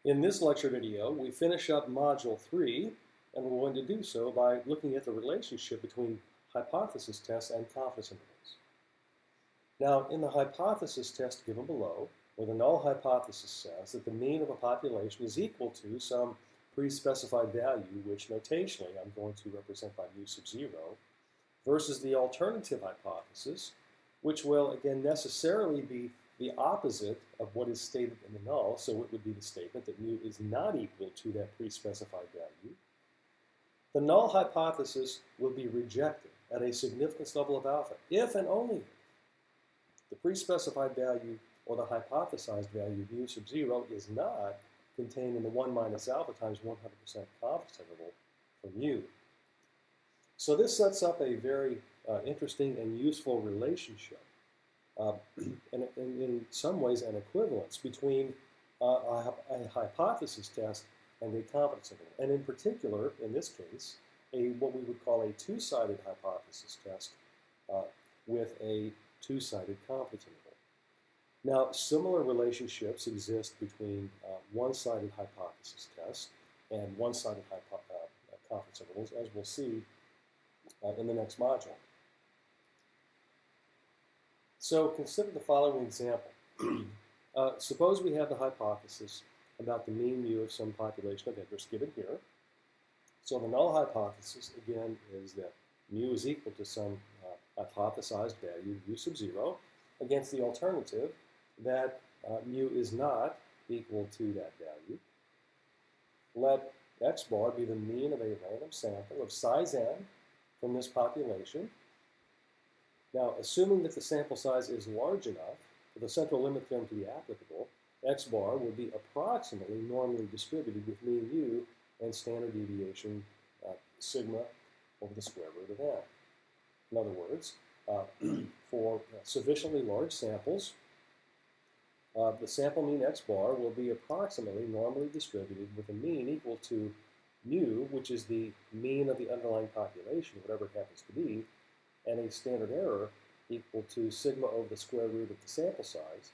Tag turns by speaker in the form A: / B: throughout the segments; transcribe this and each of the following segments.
A: In this lecture video, we finish up Module 3, and we're going to do so by looking at the relationship between hypothesis tests and confidence intervals. Now, in the hypothesis test given below, where the null hypothesis says that the mean of a population is equal to some pre-specified value, which notationally I'm going to represent by mu sub 0, versus the alternative hypothesis, which will again necessarily be the opposite of what is stated in the null, so it would be the statement that mu is not equal to that pre-specified value. The null hypothesis will be rejected at a significance level of alpha, if and only if the pre-specified value or the hypothesized value mu sub 0 is not contained in the 1 minus alpha times 100% confidence interval for mu. So this sets up a very interesting and useful relationship. And in some ways an equivalence between a hypothesis test and a confidence interval. And in particular, in this case, what we would call a two-sided hypothesis test with a two-sided confidence interval. Now, similar relationships exist between one-sided hypothesis tests and one-sided confidence intervals, as we'll see in the next module. So consider the following example. Suppose we have the hypothesis about the mean mu of some population of interest given here. So the null hypothesis, again, is that mu is equal to some hypothesized value, mu sub 0, against the alternative that mu is not equal to that value. Let x bar be the mean of a random sample of size n from this population. Now, assuming that the sample size is large enough for the central limit theorem to be applicable, x bar will be approximately normally distributed with mean mu and standard deviation sigma over the square root of n. In other words, for sufficiently large samples, the sample mean x bar will be approximately normally distributed with a mean equal to mu, which is the mean of the underlying population, whatever it happens to be, and a standard error equal to sigma over the square root of the sample size,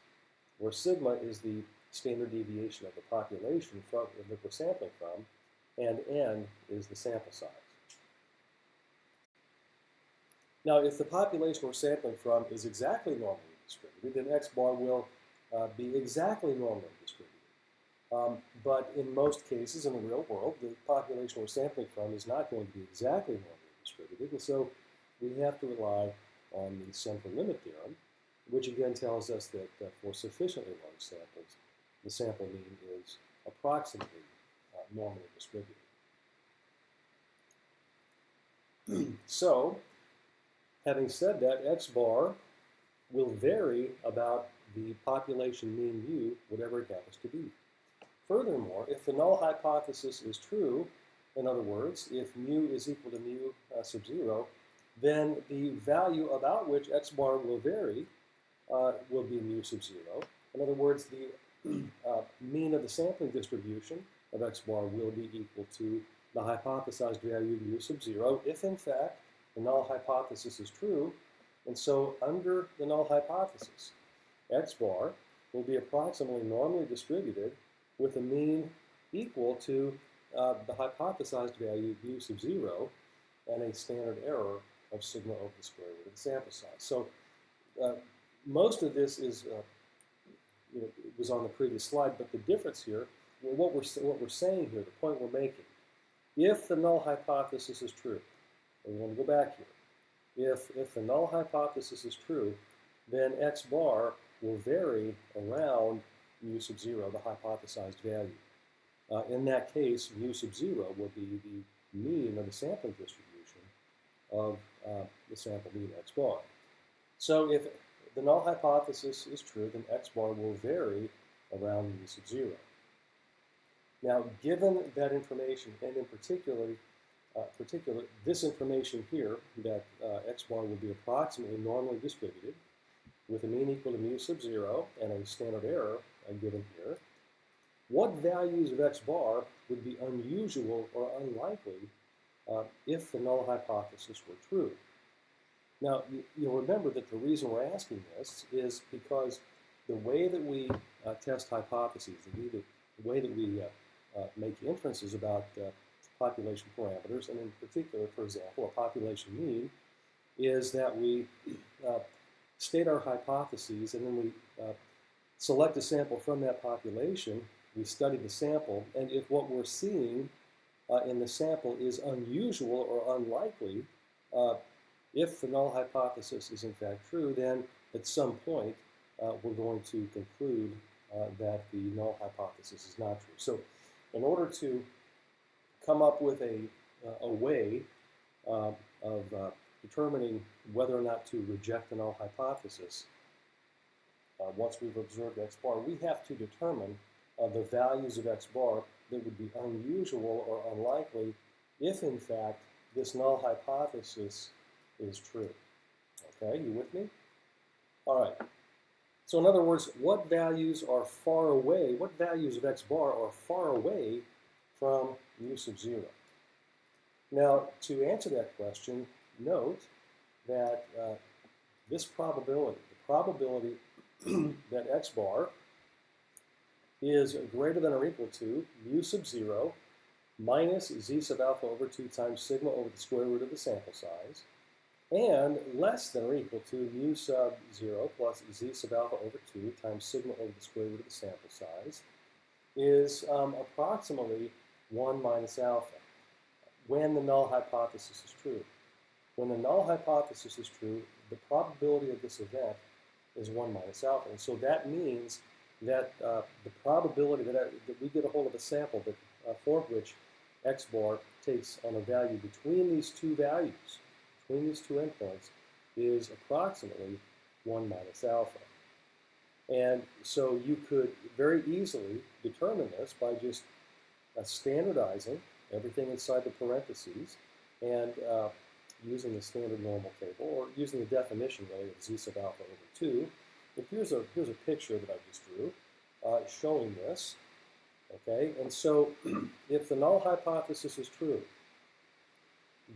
A: where sigma is the standard deviation of the population that we're sampling from, and n is the sample size. Now, if the population we're sampling from is exactly normally distributed, then x bar will be exactly normally distributed. But in most cases in the real world, the population we're sampling from is not going to be exactly normally distributed, and so we have to rely on the central limit theorem, which again tells us that for sufficiently large samples, the sample mean is approximately normally distributed. So, having said that, x bar will vary about the population mean mu, whatever it happens to be. Furthermore, if the null hypothesis is true, in other words, if mu is equal to mu sub 0, then the value about which x bar will vary will be mu sub 0. In other words, the mean of the sampling distribution of x bar will be equal to the hypothesized value mu sub 0 if, in fact, the null hypothesis is true. And so under the null hypothesis, x bar will be approximately normally distributed with a mean equal to the hypothesized value mu sub 0 and a standard error of sigma over the square root of the sample size. So most of this is was on the previous slide, but the difference here, what we're saying here, the point we're making, if the null hypothesis is true, and we want to go back here, if the null hypothesis is true, then x bar will vary around mu sub 0, the hypothesized value. In that case, mu sub 0 will be the mean of the sampling distribution of the sample mean x bar. So if the null hypothesis is true, then x bar will vary around mu sub 0. Now, given that information, and in particular this information here, that x bar will be approximately normally distributed with a mean equal to mu sub 0 and a standard error given here, what values of x bar would be unusual or unlikely if the null hypothesis were true? Now, you'll remember that the reason we're asking this is because the way that we test hypotheses, the way that the way that we make inferences about population parameters, and in particular, for example, a population mean, is that we state our hypotheses, and then we select a sample from that population, we study the sample, and if what we're seeing in the sample is unusual or unlikely, if the null hypothesis is in fact true, then at some point we're going to conclude that the null hypothesis is not true. So in order to come up with a way of determining whether or not to reject the null hypothesis, once we've observed x bar, we have to determine the values of x bar that would be unusual or unlikely if, in fact, this null hypothesis is true. Okay, you with me? All right. So in other words, what values are far away, what values of x bar are far away from mu sub 0? Now, to answer that question, note that this probability, the probability that x bar is greater than or equal to mu sub 0 minus z sub alpha over 2 times sigma over the square root of the sample size, and less than or equal to mu sub 0 plus z sub alpha over 2 times sigma over the square root of the sample size, is approximately 1 minus alpha when the null hypothesis is true. When the null hypothesis is true, the probability of this event is 1 minus alpha. And so that means that the probability that we get a hold of a sample that, for which x bar takes on a value between these two values, between these two endpoints, is approximately 1 minus alpha. And so you could very easily determine this by just standardizing everything inside the parentheses and using the standard normal table, or using the definition really of z sub alpha over 2. But here's a picture that I just drew showing this. Okay, and so if the null hypothesis is true,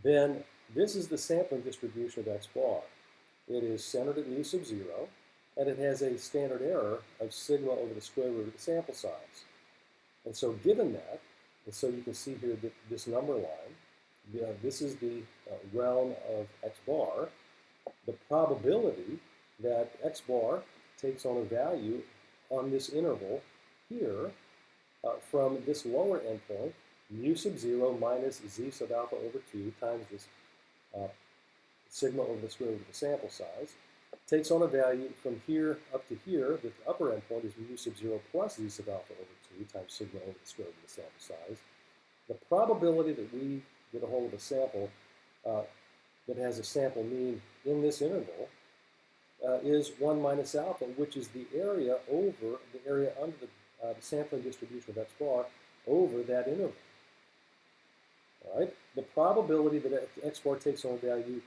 A: then this is the sampling distribution of x bar. It is centered at mu sub 0, and it has a standard error of sigma over the square root of the sample size. And so given that, and so you can see here that this number line, this is the realm of x bar, the probability that x bar takes on a value on this interval here from this lower endpoint, mu sub 0 minus z sub alpha over 2 times this sigma over the square root of the sample size, takes on a value from here up to here. The upper endpoint is mu sub 0 plus z sub alpha over 2 times sigma over the square root of the sample size. The probability that we get a hold of a sample that has a sample mean in this interval is 1 minus alpha, which is the area under the sampling distribution of x bar over that interval. All right? The probability that x bar takes on a value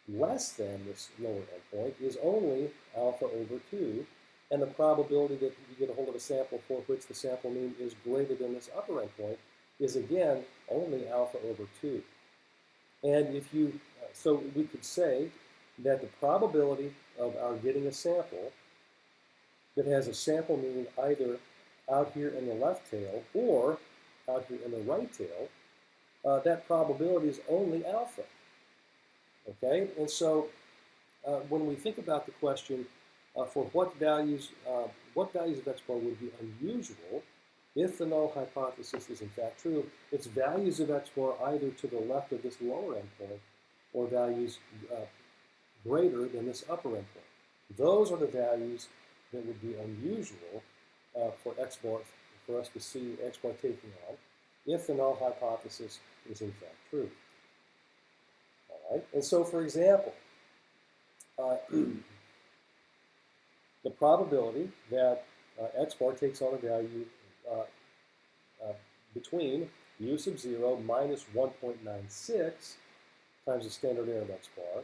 A: less than this lower endpoint is only alpha over 2, and the probability that you get a hold of a sample for which the sample mean is greater than this upper endpoint is again only alpha over 2. And if you, so we could say that the probability of our getting a sample that has a sample mean either out here in the left tail or out here in the right tail, that probability is only alpha. Okay, and so when we think about the question for what values of x bar would be unusual if the null hypothesis is in fact true, it's values of x bar either to the left of this lower endpoint or values greater than this upper endpoint. Those are the values that would be unusual for x bar, for us to see x bar taking on if the null hypothesis is in fact true. All right, and so for example, the probability that x bar takes on a value between mu sub 0 minus 1.96 times the standard error of x bar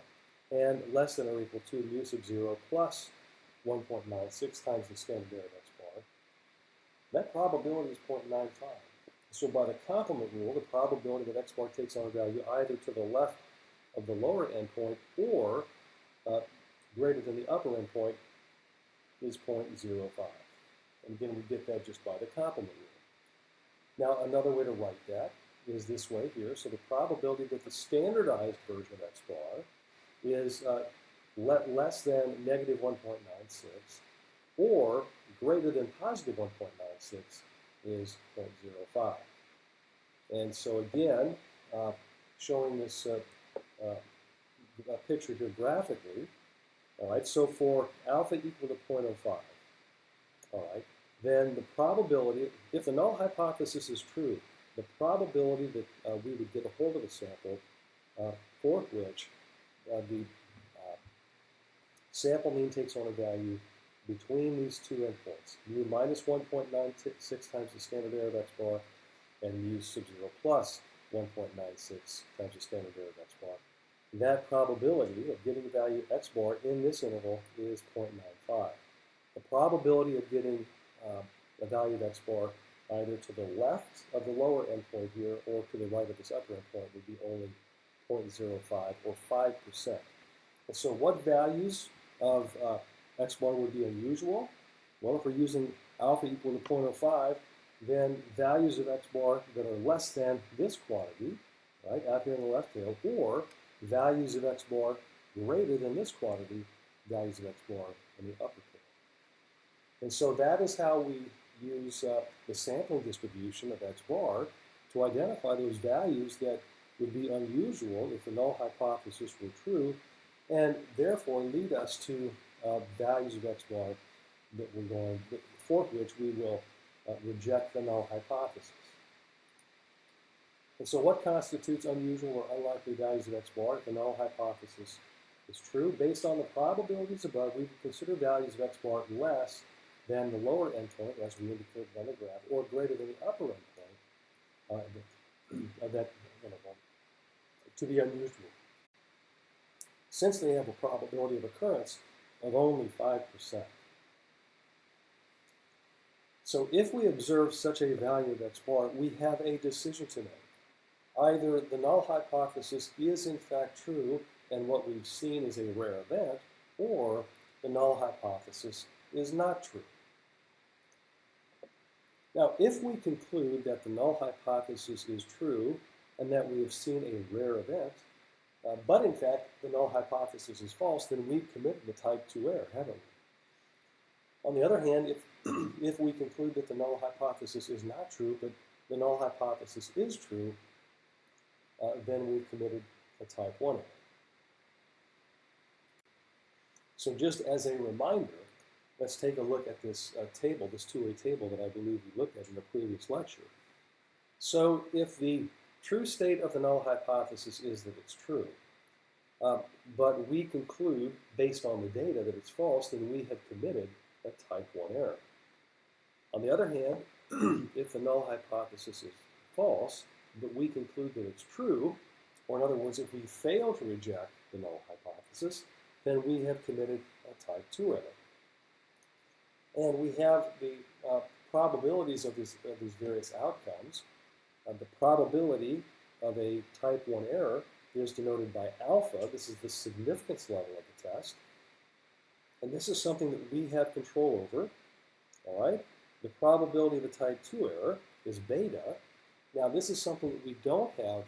A: and less than or equal to mu sub 0 plus 1.96 times the standard error of x bar, that probability is 0.95. So by the complement rule, the probability that x bar takes on a value either to the left of the lower endpoint or greater than the upper endpoint is 0.05. And again, we get that just by the complement rule. Now, another way to write that is this way here. So the probability that the standardized version of x bar is less than negative 1.96 or greater than positive 1.96 is 0.05. And so again, showing this picture here graphically, all right, so for alpha equal to 0.05, all right, then the probability, if the null hypothesis is true, the probability that we would get a hold of a sample for which the sample mean takes on a value between these two endpoints, mu minus 1.96 times the standard error of x bar and mu sub 0 plus 1.96 times the standard error of x bar. That probability of getting the value x bar in this interval is 0.95. The probability of getting a value of x bar either to the left of the lower endpoint here or to the right of this upper endpoint would be only 0.05 or 5%. And so what values of x bar would be unusual? Well, if we're using alpha equal to 0.05, then values of x bar that are less than this quantity, right, out here in the left tail, or values of x bar greater than this quantity, values of x bar in the upper tail. And so that is how we use the sampling distribution of x bar to identify those values that would be unusual if the null hypothesis were true, and therefore lead us to values of x bar for which we will reject the null hypothesis. And so what constitutes unusual or unlikely values of x bar if the null hypothesis is true? Based on the probabilities above, we would consider values of x bar less than the lower endpoint, as we indicated on the graph, or greater than the upper endpoint of that interval to be unusual, since they have a probability of occurrence of only 5%. So if we observe such a value of x bar, we have a decision to make. Either the null hypothesis is in fact true and what we've seen is a rare event, or the null hypothesis is not true. Now, if we conclude that the null hypothesis is true and that we have seen a rare event, but in fact the null hypothesis is false, then we've committed the type 2 error, haven't we? On the other hand, if we conclude that the null hypothesis is not true, but the null hypothesis is true, then we've committed a type 1 error. So just as a reminder, let's take a look at this table, this two-way table that I believe we looked at in the previous lecture. So if the true state of the null hypothesis is that it's true, but we conclude, based on the data, that it's false, then we have committed a type 1 error. On the other hand, if the null hypothesis is false, but we conclude that it's true, or in other words, if we fail to reject the null hypothesis, then we have committed a type 2 error. And we have the probabilities of these various outcomes. The probability of a type 1 error is denoted by alpha. This is the significance level of the test. And this is something that we have control over. All right? The probability of a type 2 error is beta. Now, this is something that we don't have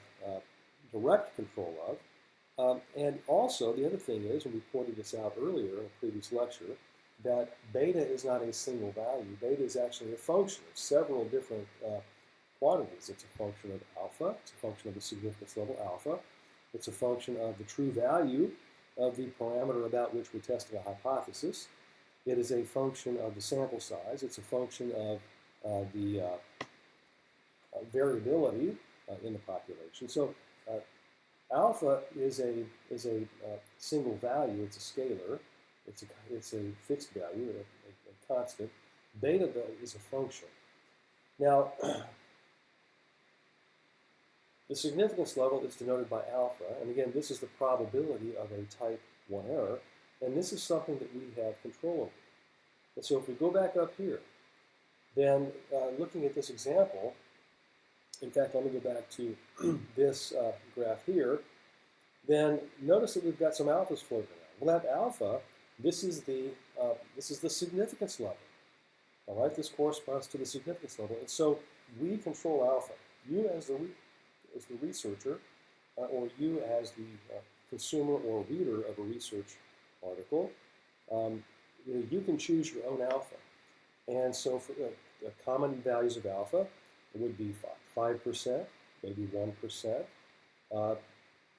A: direct control of. And also, the other thing is, and we pointed this out earlier in a previous lecture, that beta is not a single value. Beta is actually a function of several different quantities. It's a function of alpha. It's a function of the significance level alpha. It's a function of the true value of the parameter about which we're testing a hypothesis. It is a function of the sample size. It's a function of the variability in the population. So alpha is a single value. It's a scalar. It's a fixed value, a constant. Beta, though, is a function. Now, the significance level is denoted by alpha, and again, this is the probability of a type 1 error, and this is something that we have control over. And so if we go back up here, then looking at this example, in fact, let me go back to this graph here, then notice that we've got some alphas floating around. Well, that alpha, this is the significance level. All right, this corresponds to the significance level. And so we control alpha. You as the researcher, or you as the consumer or reader of a research article, you can choose your own alpha. And so for the common values of alpha would be 5%, maybe 1%,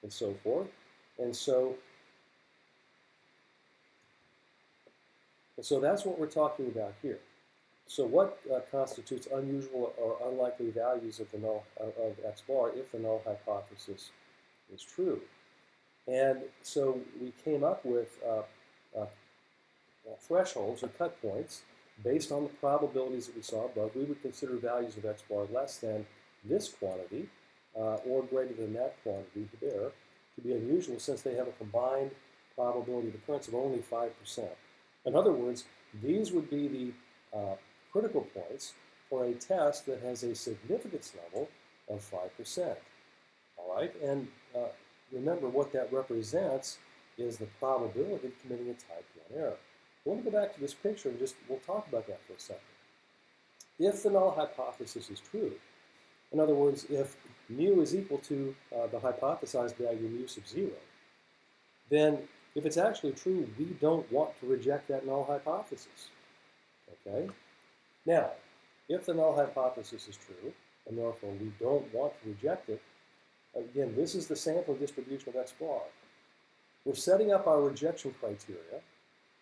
A: and so forth. And so that's what we're talking about here. So what constitutes unusual or unlikely values of the of X bar if the null hypothesis is true? And so we came up with thresholds or cut points based on the probabilities that we saw above. We would consider values of X bar less than this quantity or greater than that quantity there to be unusual, since they have a combined probability of occurrence of only 5%. In other words, these would be the critical points for a test that has a significance level of 5%. All right, and remember what that represents is the probability of committing a type 1 error. Let me go back to this picture and we'll talk about that for a second. If the null hypothesis is true, in other words, if mu is equal to the hypothesized value mu sub 0, then if it's actually true, we don't want to reject that null hypothesis. Okay? Now, if the null hypothesis is true, and therefore we don't want to reject it, again, this is the sample distribution of X bar. We're setting up our rejection criteria,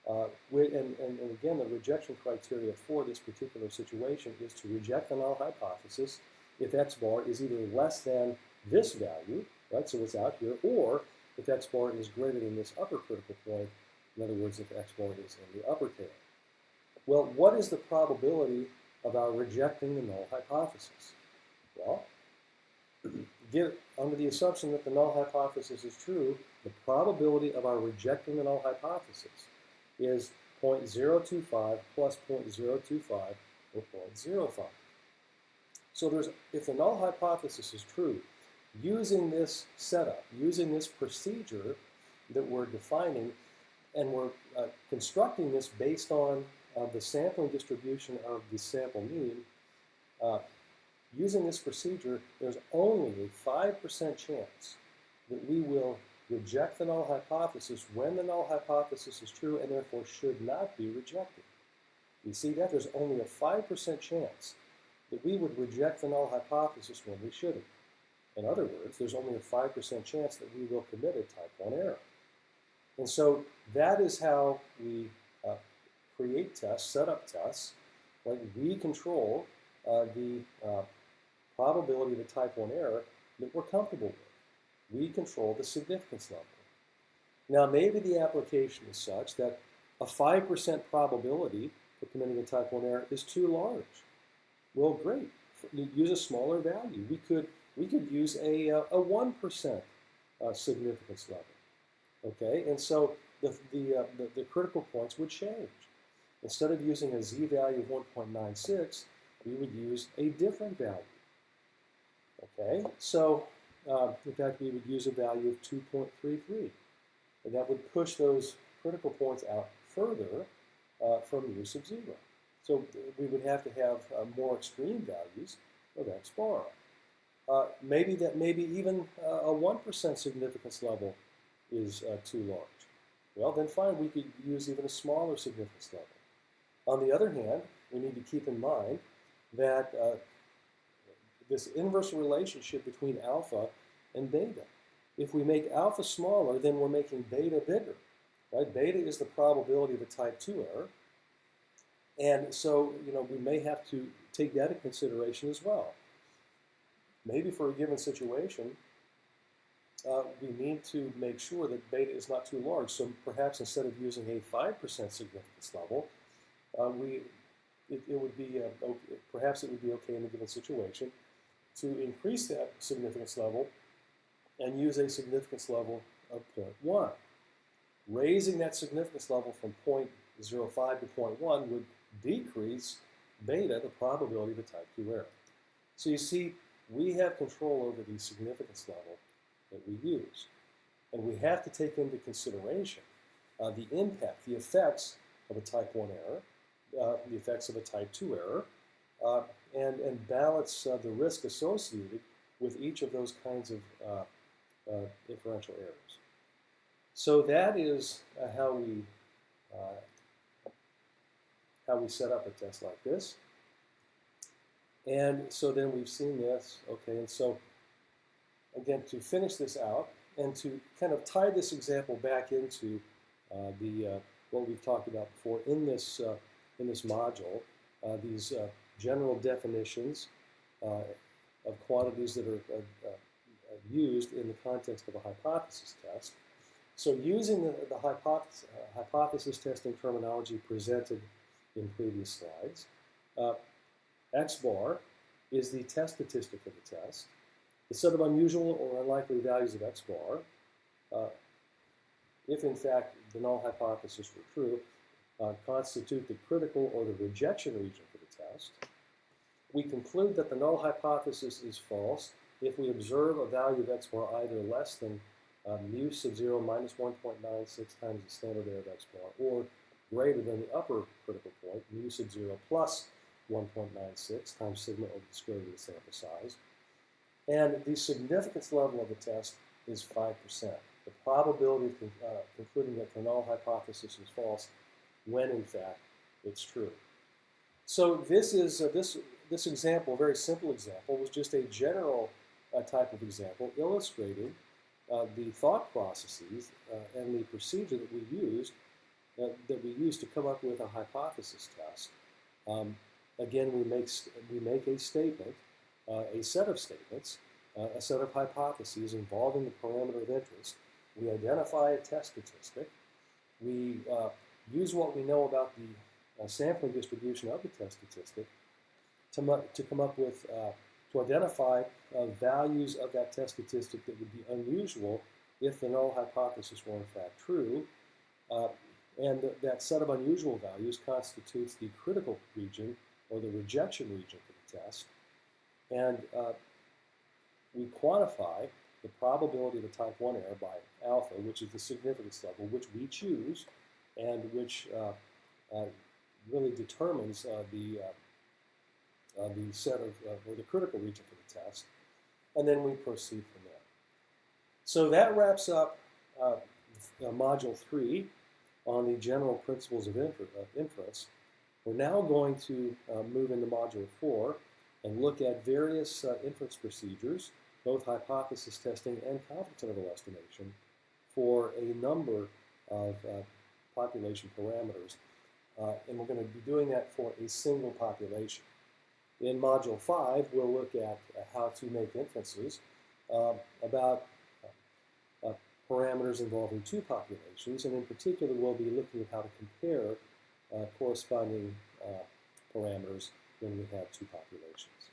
A: and again, the rejection criteria for this particular situation is to reject the null hypothesis if X bar is either less than this value, right, so it's out here, or if X bar is greater than this upper critical point, in other words, if X bar is in the upper tail. Well, what is the probability of our rejecting the null hypothesis? Well, under the assumption that the null hypothesis is true, the probability of our rejecting the null hypothesis is 0.025 plus 0.025 or 0.05. So if the null hypothesis is true, using this setup, using this procedure that we're defining, and we're constructing this based on the sampling distribution of the sample mean, using this procedure, there's only a 5% chance that we will reject the null hypothesis when the null hypothesis is true and therefore should not be rejected. You see that? There's only a 5% chance that we would reject the null hypothesis when we shouldn't. In other words, there's only a 5% chance that we will commit a type 1 error. And so that is how we create tests, set up tests, right? We control the probability of a type 1 error that we're comfortable with. We control the significance level. Now, maybe the application is such that a 5% probability for committing a type 1 error is too large. Well, great. Use a smaller value. We could use a 1% significance level. Okay, and so the critical points would change. Instead of using a z-value of 1.96, we would use a different value. Okay, so in fact, we would use a value of 2.33, and that would push those critical points out further from mu sub 0. So we would have to have more extreme values of X bar. Maybe even a 1% significance level is too large. Well, then fine, we could use even a smaller significance level. On the other hand, we need to keep in mind that this inverse relationship between alpha and beta. If we make alpha smaller, then we're making beta bigger. Right? Beta is the probability of a type 2 error. And so, we may have to take that into consideration as well. Maybe for a given situation, we need to make sure that beta is not too large. So perhaps instead of using a 5% significance level, perhaps it would be okay in a given situation to increase that significance level and use a significance level of 0.1. Raising that significance level from 0.05 to 0.1 would decrease beta, the probability of a type 2 error. So you see, we have control over the significance level that we use. And we have to take into consideration the impact, the effects of a type 1 error, the effects of a type 2 error, and balance the risk associated with each of those kinds of inferential errors. So that is how we set up a test like this. And so then we've seen this, okay, and so again, to finish this out and to kind of tie this example back into what we've talked about before in this module, these general definitions of quantities that are used in the context of a hypothesis test. So using the hypothesis testing terminology presented in previous slides, X bar is the test statistic of the test. The set of unusual or unlikely values of X bar, if in fact the null hypothesis were true, constitute the critical or the rejection region for the test. We conclude that the null hypothesis is false if we observe a value of X bar either less than mu sub 0 minus 1.96 times the standard error of X bar, or greater than the upper critical point, mu sub 0 plus 1.96 times sigma over the square root of the sample size. And the significance level of the test is 5%. The probability of concluding that the null hypothesis is false when in fact it's true. So this is this example, a very simple example, was just a general type of example illustrating the thought processes and the procedure that we used to come up with a hypothesis test. Again, we make a statement, a set of statements, a set of hypotheses involving the parameter of interest. We identify a test statistic. We use what we know about the sampling distribution of the test statistic to come up with, to identify values of that test statistic that would be unusual if the null hypothesis were in fact true. And that set of unusual values constitutes the critical region or the rejection region for the test. And we quantify the probability of a type 1 error by alpha, which is the significance level, which we choose and which really determines the set of, or the critical region for the test. And then we proceed from there. So that wraps up Module 3 on the general principles of inference. We're now going to move into Module 4 and look at various inference procedures, both hypothesis testing and confidence interval estimation, for a number of population parameters. And we're going to be doing that for a single population. In Module 5, we'll look at how to make inferences about parameters involving two populations, and in particular, we'll be looking at how to compare corresponding parameters when we have two populations.